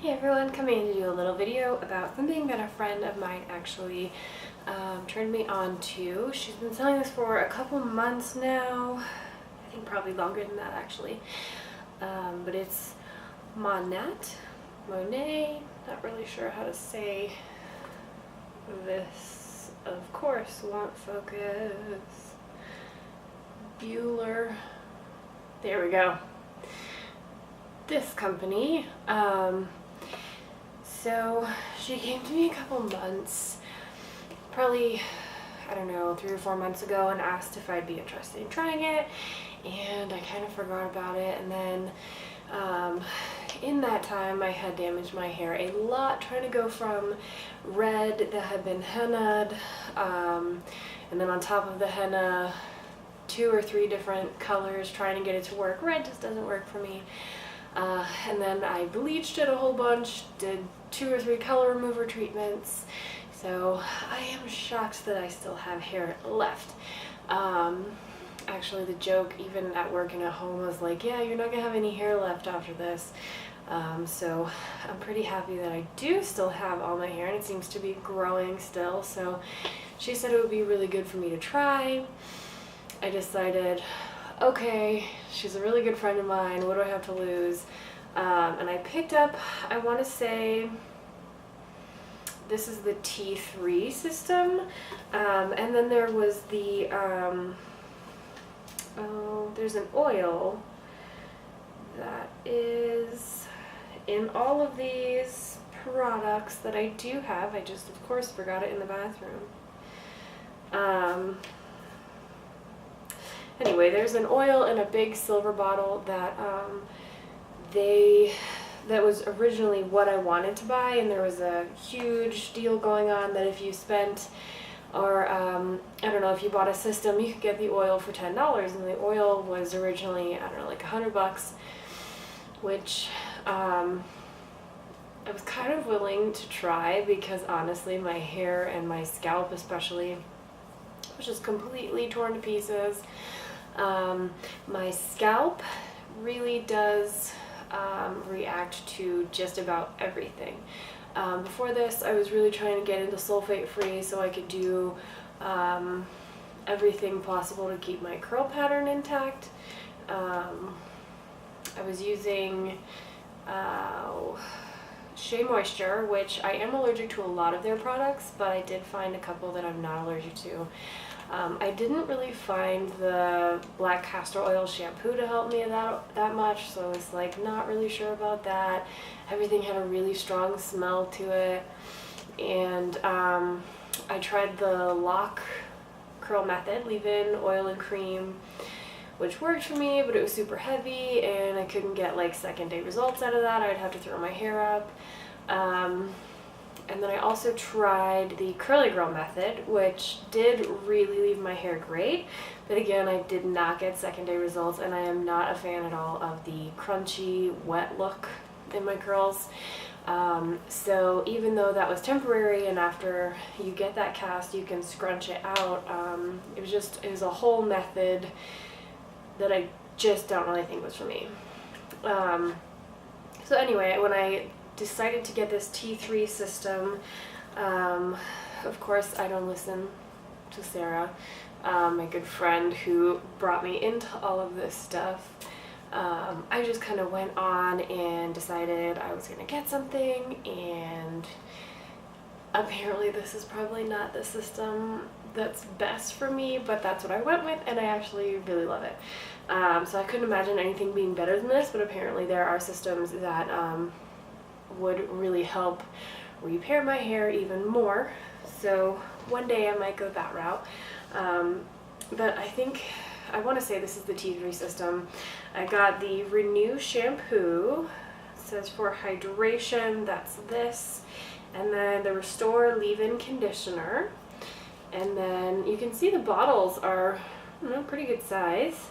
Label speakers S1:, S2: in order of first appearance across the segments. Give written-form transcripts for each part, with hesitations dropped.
S1: Hey everyone, coming in to do a little video about something that a friend of mine actually turned me on to. She's been selling this for a couple months now. I think probably longer than that actually. But it's Monat, Monet, not really sure how to say this. Of course, won't focus. Bueller. There we go. This company. So she came to me a couple months, probably, I don't know, 3 or 4 months ago, and asked if I'd be interested in trying it, and I kind of forgot about it. And then in that time I had damaged my hair a lot trying to go from red that had been hennaed, and then on top of the henna 2 or 3 different colors trying to get it to work. Red just doesn't work for me. And then I bleached it a whole bunch, did 2 or 3 color remover treatments, so I am shocked that I still have hair left. Actually, the joke even at work and at home was like, yeah, you're not gonna have any hair left after this. So I'm pretty happy that I do still have all my hair, and it seems to be growing still. So she said it would be really good for me to try. I decided, okay, she's a really good friend of mine, what do I have to lose? And I picked up, I want to say, this is the T3 system, and then there was the, there's an oil that is in all of these products that I do have. I just, of course, forgot it in the bathroom. Anyway, there's an oil in a big silver bottle that that was originally what I wanted to buy, and there was a huge deal going on that if you spent, or I don't know, if you bought a system, you could get the oil for $10, and the oil was originally, I don't know, like $100, which I was kind of willing to try because honestly my hair and my scalp especially was just completely torn to pieces. My scalp really does react to just about everything. Before this, I was really trying to get into sulfate free so I could do everything possible to keep my curl pattern intact. I was using Shea Moisture, which I am allergic to a lot of their products, but I did find a couple that I'm not allergic to. I didn't really find the black castor oil shampoo to help me that much, so I was like not really sure about that. Everything had a really strong smell to it, and I tried the lock curl method, leave-in oil and cream, which worked for me, but it was super heavy and I couldn't get like second-day results out of that. I'd have to throw my hair up. And then I also tried the curly girl method, which did really leave my hair great, but again, I did not get second-day results, and I am not a fan at all of the crunchy, wet look in my curls. So even though that was temporary, and after you get that cast, you can scrunch it out, it was a whole method that I just don't really think was for me. So anyway, when I decided to get this T3 system, of course I don't listen to Sara, my good friend who brought me into all of this stuff. I just kind of went on and decided I was gonna get something, and apparently this is probably not the system that's best for me, but that's what I went with, and I actually really love it. So I couldn't imagine anything being better than this, but apparently there are systems that would really help repair my hair even more. So one day I might go that route. But I think, I want to say this is the T3 system. I got the Renew shampoo. It says for hydration, that's this. And then the Restore leave-in conditioner. And then you can see the bottles are, pretty good size.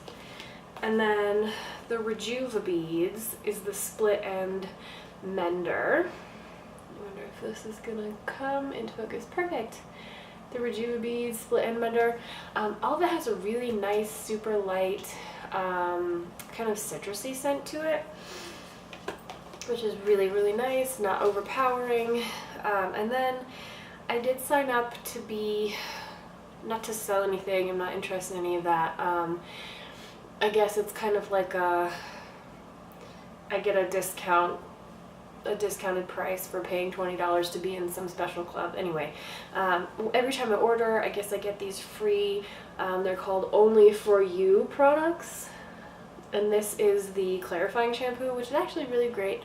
S1: And then the Rejuva beads is the split end mender. I wonder if this is gonna come into focus. Perfect. The Rejuva beads, split end mender. All of it has a really nice, super light, kind of citrusy scent to it. which is really, really nice, not overpowering. And then I did sign up to be, not to sell anything, I'm not interested in any of that. I guess it's kind of like I get a discounted price for paying $20 to be in some special club. Anyway, every time I order, I guess I get these free, they're called Only For You products. And this is the clarifying shampoo, which is actually really great.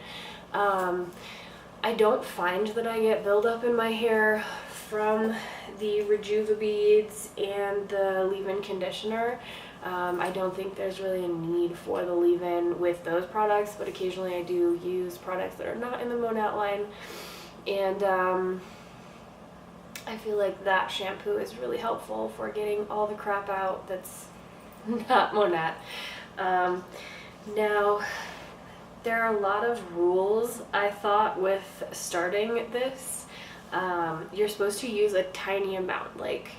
S1: I don't find that I get buildup in my hair from the Rejuva beads and the leave-in conditioner. I don't think there's really a need for the leave-in with those products, but occasionally I do use products that are not in the Monat line, and I feel like that shampoo is really helpful for getting all the crap out that's not Monat. Now, there are a lot of rules, I thought, with starting this. You're supposed to use a tiny amount, like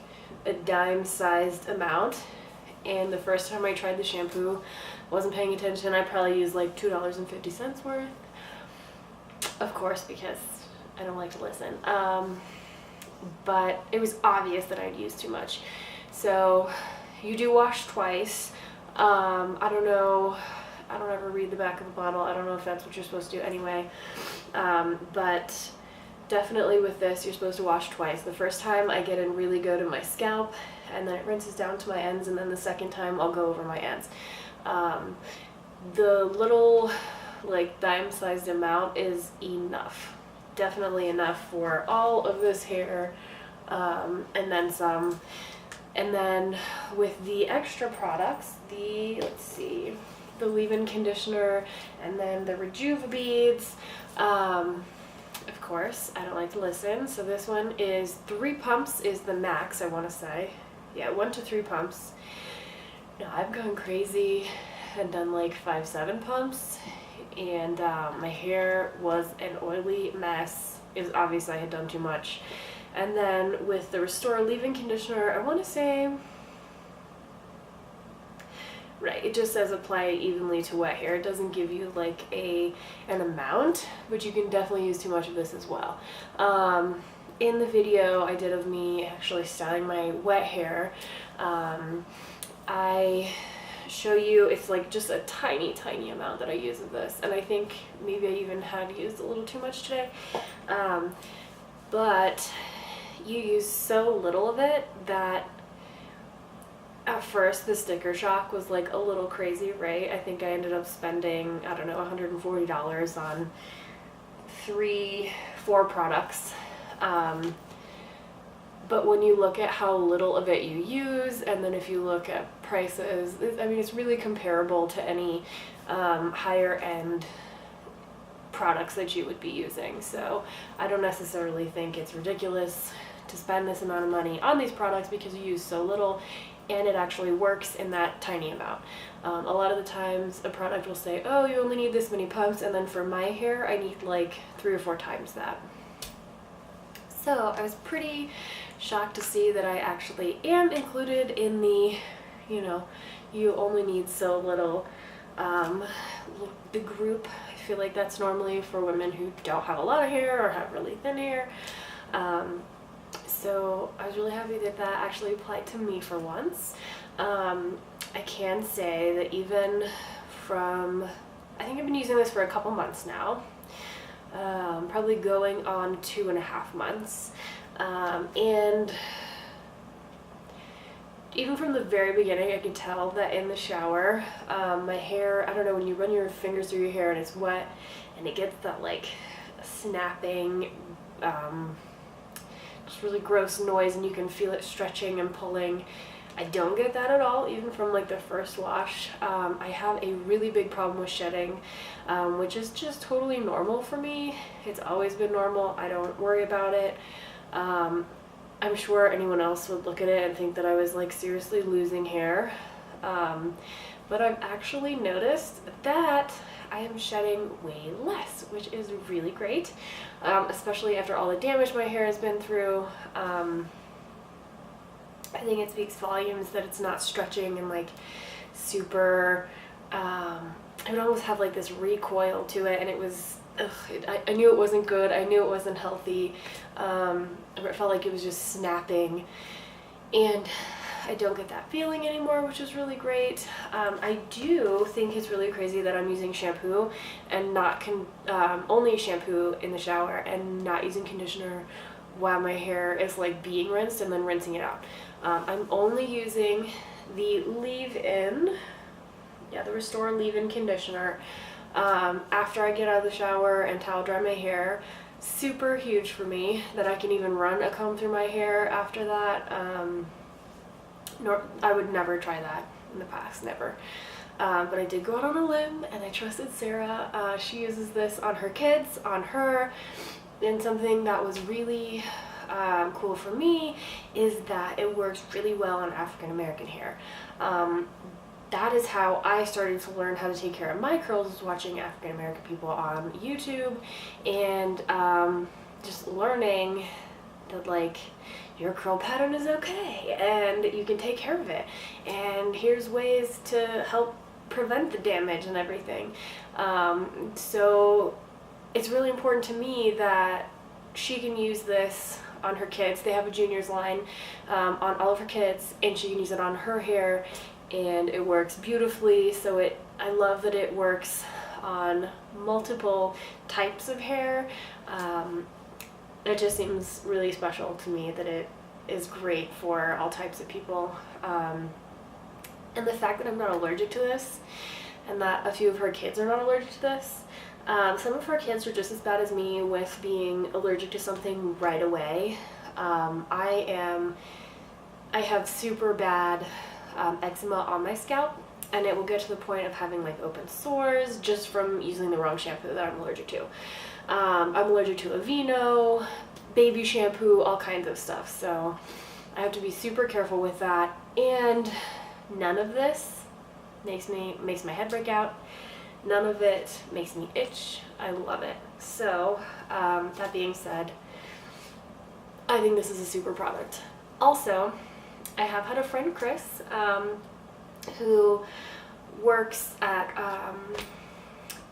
S1: a dime-sized amount. And the first time I tried the shampoo, wasn't paying attention. I probably used like $2.50 worth. Of course, because I don't like to listen. But it was obvious that I'd used too much. So you do wash twice. I don't know. I don't ever read the back of the bottle. I don't know if that's what you're supposed to do anyway. But definitely with this, you're supposed to wash twice. The first time I get in really good in my scalp, and then it rinses down to my ends, and then the second time I'll go over my ends. The little, like, dime-sized amount is enough. Definitely enough for all of this hair, and then some. And then with the extra products, let's see, the leave-in conditioner, and then the Rejuva beads, of course, I don't like to listen, so this one is 3 pumps is the max, I want to say. Yeah, 1 to 3 pumps. No, I've gone crazy and done like 5-7 pumps, and my hair was an oily mess. It was obvious I had done too much. And then with the Restore leave-in conditioner, I want to say, right, it just says apply evenly to wet hair. It doesn't give you like an amount, but you can definitely use too much of this as well. In the video I did of me actually styling my wet hair, I show you it's like just a tiny amount that I use of this, and I think maybe I even had used a little too much today, but you use so little of it that at first the sticker shock was like a little crazy, right? I think I ended up spending, I don't know, $140 on 3-4 products. But when you look at how little of it you use, and then if you look at prices, I mean, it's really comparable to any higher end products that you would be using. So I don't necessarily think it's ridiculous to spend this amount of money on these products because you use so little, and it actually works in that tiny amount. A lot of the times a product will say, oh, you only need this many pumps, and then for my hair I need like 3 or 4 times that. So I was pretty shocked to see that I actually am included in the, you know, you only need so little, the group. I feel like that's normally for women who don't have a lot of hair or have really thin hair. So I was really happy that that actually applied to me for once. I can say that even from, I think I've been using this for a couple months now, probably going on 2.5 months, and even from the very beginning I could tell that in the shower, my hair, I don't know, when you run your fingers through your hair and it's wet and it gets that like snapping, just really gross noise, and you can feel it stretching and pulling. I don't get that at all, even from like the first wash. I have a really big problem with shedding, which is just totally normal for me. It's always been normal. I don't worry about it. I'm sure anyone else would look at it and think that I was like seriously losing hair. But I've actually noticed that I am shedding way less, which is really great, especially after all the damage my hair has been through. I think it speaks volumes that it's not stretching and like super it would almost have like this recoil to it, and it was, I knew it wasn't good. I knew it wasn't healthy. It felt like it was just snapping, and I don't get that feeling anymore, which is really great. I do think it's really crazy that I'm using shampoo and not only shampoo in the shower and not using conditioner while my hair is like being rinsed and then rinsing it out. I'm only using the leave-in, the Restore leave-in conditioner after I get out of the shower and towel dry my hair. Super huge for me that I can even run a comb through my hair after that. I would never try that in the past, never. But I did go out on a limb, and I trusted Sarah. She uses this on her kids, on her, and something that was really cool for me is that it works really well on African American hair. That is how I started to learn how to take care of my curls, was watching African American people on YouTube, and just learning that like your curl pattern is okay and you can take care of it, and here's ways to help prevent the damage and everything. So it's really important to me that she can use this on her kids. They have a juniors line on all of her kids, and she can use it on her hair, and it works beautifully. So I love that it works on multiple types of hair. It just seems really special to me that it is great for all types of people. And the fact that I'm not allergic to this, and that a few of her kids are not allergic to this. Some of her kids are just as bad as me with being allergic to something right away. I have super bad eczema on my scalp, and it will get to the point of having like open sores just from using the wrong shampoo that I'm allergic to. I'm allergic to Aveeno, baby shampoo, all kinds of stuff. So I have to be super careful with that. And none of this makes my head break out. None of it makes me itch. I love it. So that being said, I think this is a super product. Also, I have had a friend, Chris, who works at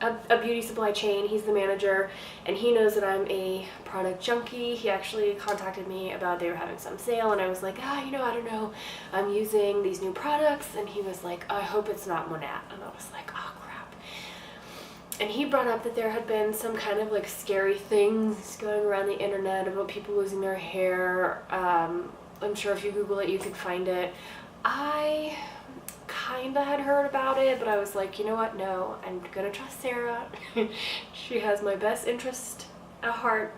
S1: a beauty supply chain. He's the manager, and he knows that I'm a product junkie. He actually contacted me about they were having some sale, and I was like, I don't know, I'm using these new products, and he was like, I hope it's not Monat, and I was like, oh crap. And he brought up that there had been some kind of like scary things going around the internet about people losing their hair. I'm sure if you Google it, you could find it. I kinda had heard about it, but I was like, you know what, no, I'm gonna trust Sarah. She has my best interest at heart.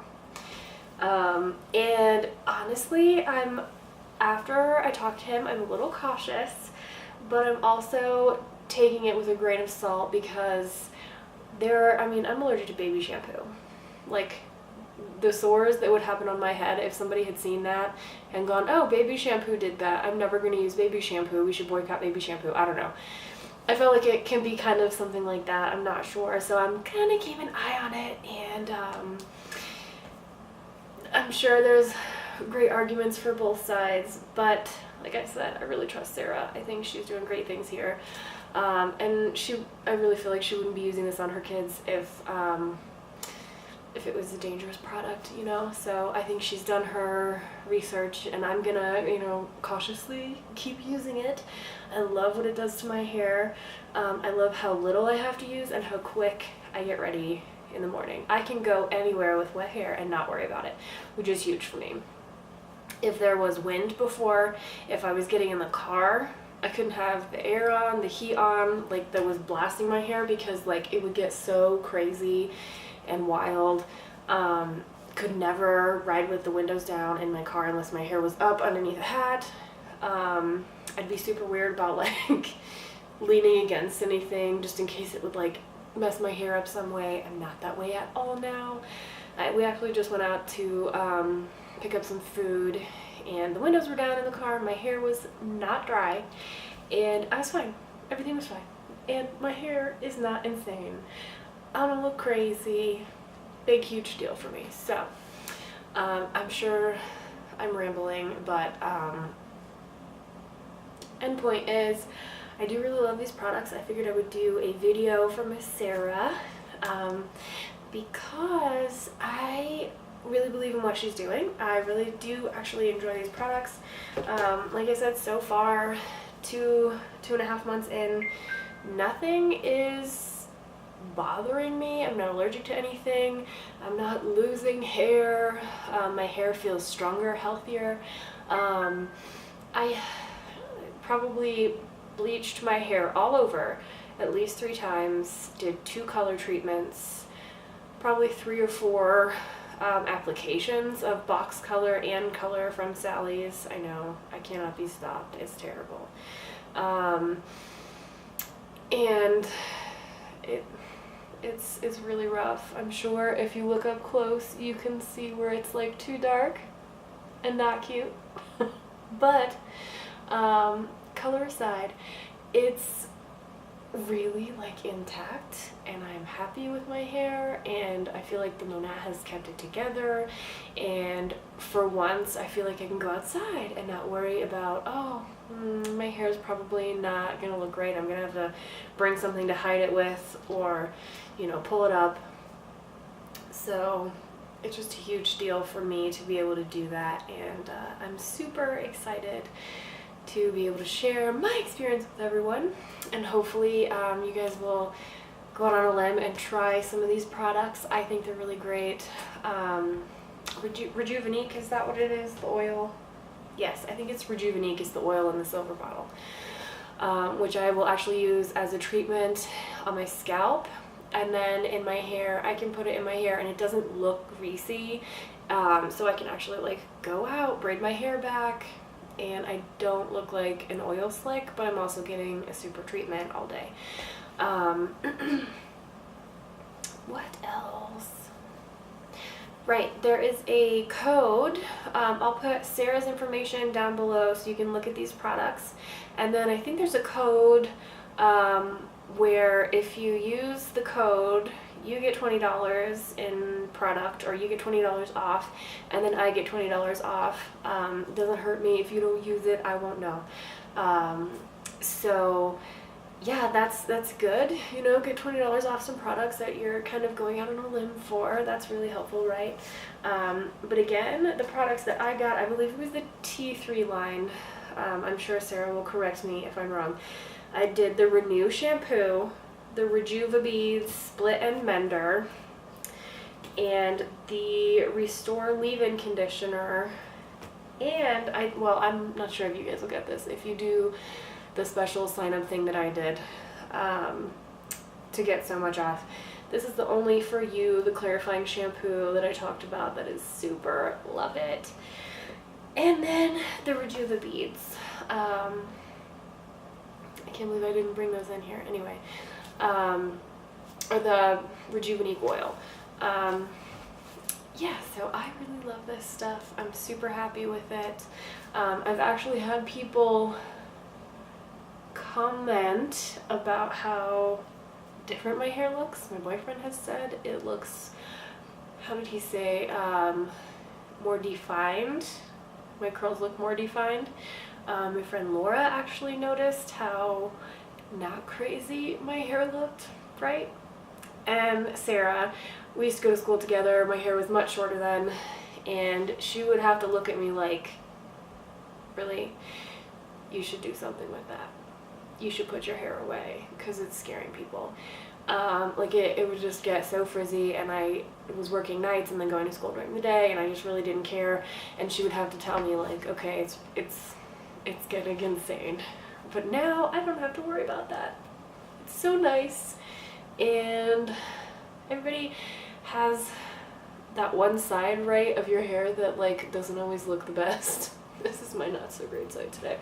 S1: And honestly, after I talked to him, I'm a little cautious, but I'm also taking it with a grain of salt because I'm allergic to baby shampoo. Like, the sores that would happen on my head if somebody had seen that and gone, oh, baby shampoo did that, I'm never going to use baby shampoo, we should boycott baby shampoo. I don't know. I felt like it can be kind of something like that. I'm not sure. So I'm kind of keeping an eye on it, and I'm sure there's great arguments for both sides, but like I said, I really trust Sarah. I think she's doing great things here. And I really feel like she wouldn't be using this on her kids if it was a dangerous product, so I think she's done her research, and I'm gonna, cautiously keep using it. I love what it does to my hair. I love how little I have to use and how quick I get ready in the morning. I can go anywhere with wet hair and not worry about it, which is huge for me. If there was wind before, if I was getting in the car, I couldn't have the air on, the heat on, like that was blasting my hair, because like it would get so crazy and wild. Could never ride with the windows down in my car unless my hair was up underneath a hat. I'd be super weird about like leaning against anything just in case it would like mess my hair up some way. I'm not that way at all now. We actually just went out to pick up some food, and the windows were down in the car. My hair was not dry, and I was fine. Everything was fine, and my hair is not insane. I don't look crazy. Big, huge deal for me. So, I'm sure I'm rambling, but end point is I do really love these products. I figured I would do a video for Miss Sara because I really believe in what she's doing. I really do actually enjoy these products. Like I said, so far, two and a half months in, nothing is bothering me. I'm not allergic to anything. I'm not losing hair. My hair feels stronger, healthier. I probably bleached my hair all over at least 3 times, did 2 color treatments, probably 3 or 4 applications of box color and color from Sally's. I know, I cannot be stopped. It's terrible. And it's really rough. I'm sure if you look up close, you can see where it's like too dark and not cute. But color aside, it's really like intact, and I'm happy with my hair, and I feel like the Monat has kept it together, and for once I feel like I can go outside and not worry about, oh, my hair is probably not gonna look great, I'm gonna have to bring something to hide it with, or, you know, pull it up. So it's just a huge deal for me to be able to do that, and I'm super excited to be able to share my experience with everyone, and hopefully you guys will go out on a limb and try some of these products. I think they're really great. Rejuvenique, is that what it is, the oil? Yes, I think it's Rejuvenique is the oil in the silver bottle, which I will actually use as a treatment on my scalp, and then in my hair. I can put it in my hair and it doesn't look greasy, so I can actually like go out, braid my hair back, and I don't look like an oil slick, but I'm also getting a super treatment all day. What else? Right, there is a code. I'll put Sarah's information down below so you can look at these products. And then I think there's a code where if you use the code, you get $20 in product, or you get $20 off, and then I get $20 off. It doesn't hurt me. If you don't use it, I won't know. So yeah, that's good. You know, get $20 off some products that you're kind of going out on a limb for. That's really helpful, right? But again, the products that I got, I believe it was the T3 line. I'm sure Sara will correct me if I'm wrong. I did the Renew shampoo, the Rejuva Beads Split and Mender, and the Restore Leave-In conditioner, and I'm not sure if you guys will get this if you do the special sign-up thing that I did to get so much off. This is the Only For You, the clarifying shampoo that I talked about that is super, love it. And then the Rejuva Beads. I can't believe I didn't bring those in here. Anyway, or the Rejuvenique oil. Yeah, so I really love this stuff. I'm super happy with it. I've actually had people comment about how different my hair looks. My boyfriend has said it looks, how did he say, more defined. My curls look more defined. My friend Laura actually noticed how not crazy my hair looked, right? And Sara, we used to go to school together. My hair was much shorter then, and she would have to look at me like, really, you should do something with that. You should put your hair away because it's scaring people. Like it would just get so frizzy, and I was working nights and then going to school during the day, and I just really didn't care. And she would have to tell me like, okay, it's getting insane. But now I don't have to worry about that. It's so nice, and everybody has that one side, right, of your hair that like doesn't always look the best. This is my not so great side today.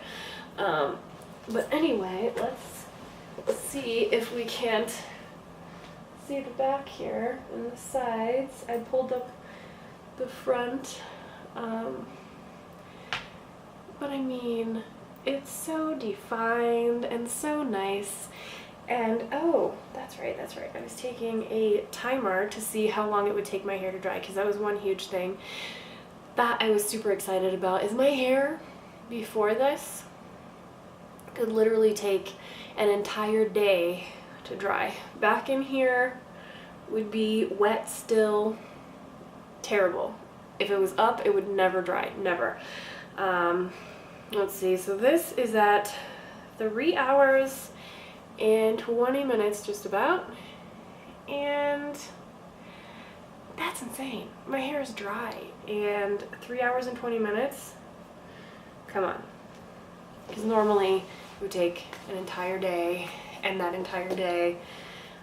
S1: But anyway, let's see if we can't see the back here and the sides. I pulled up the front, but I mean, it's so defined and so nice. And oh, that's right, I was taking a timer to see how long it would take my hair to dry, because that was one huge thing that I was super excited about. Is my hair before this Could literally take an entire day to dry. Back in here would be wet still, terrible. If it was up, it would never dry, never. Let's see, so this is at 3 hours and 20 minutes just about, and that's insane. My hair is dry, and 3 hours and 20 minutes, come on. Because normally it would take an entire day, and that entire day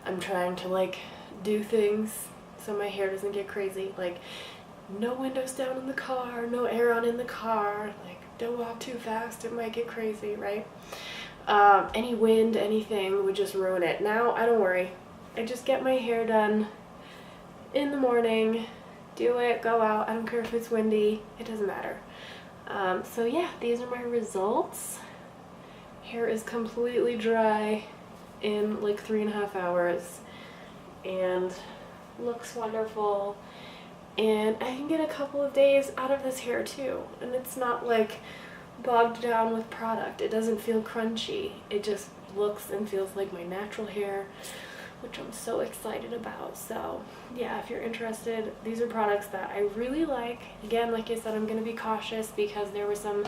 S1: I'm trying to like do things so my hair doesn't get crazy, like no windows down in the car, no air on in the car, like don't walk too fast, it might get crazy, right? Any wind, anything would just ruin it. Now I don't worry, I just get my hair done in the morning, do it, go out, I don't care if it's windy, it doesn't matter. So yeah, these are my results. Hair is completely dry in like 3.5 hours and looks wonderful, and I can get a couple of days out of this hair too, and it's not like bogged down with product. It doesn't feel crunchy, it just looks and feels like my natural hair, which I'm so excited about. So yeah, if you're interested, these are products that I really like. Again, like I said, I'm gonna be cautious because there were some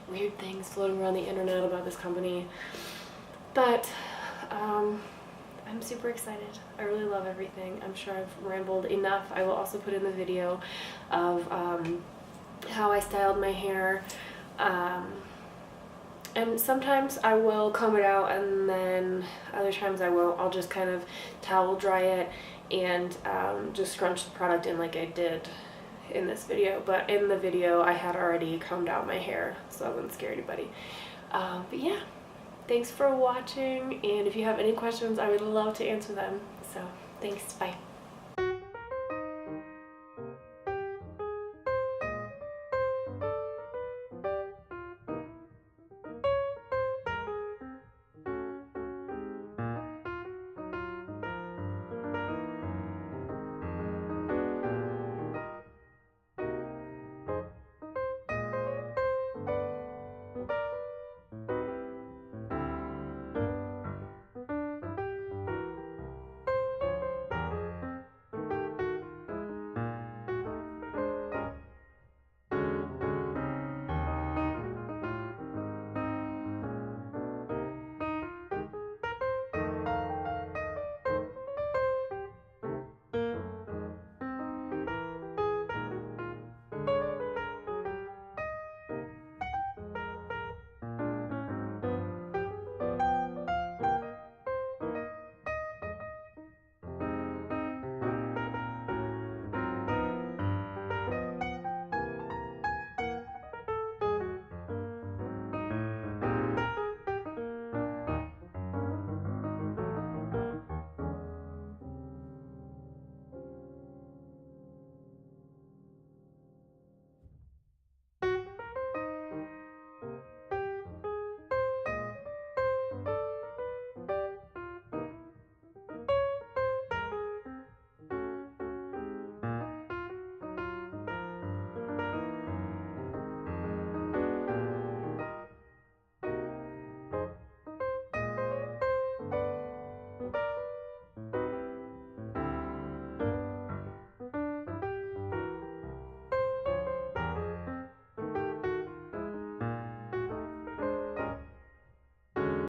S1: weird things floating around the internet about this company, but I'm super excited. I really love everything. I'm sure I've rambled enough. I will also put in the video of how I styled my hair. And sometimes I will comb it out, and then other times I won't. I'll just kind of towel dry it and just scrunch the product in like I did in this video. But in the video I had already combed out my hair, so I wouldn't scare anybody. But yeah, thanks for watching, and if you have any questions, I would love to answer them. So thanks, bye.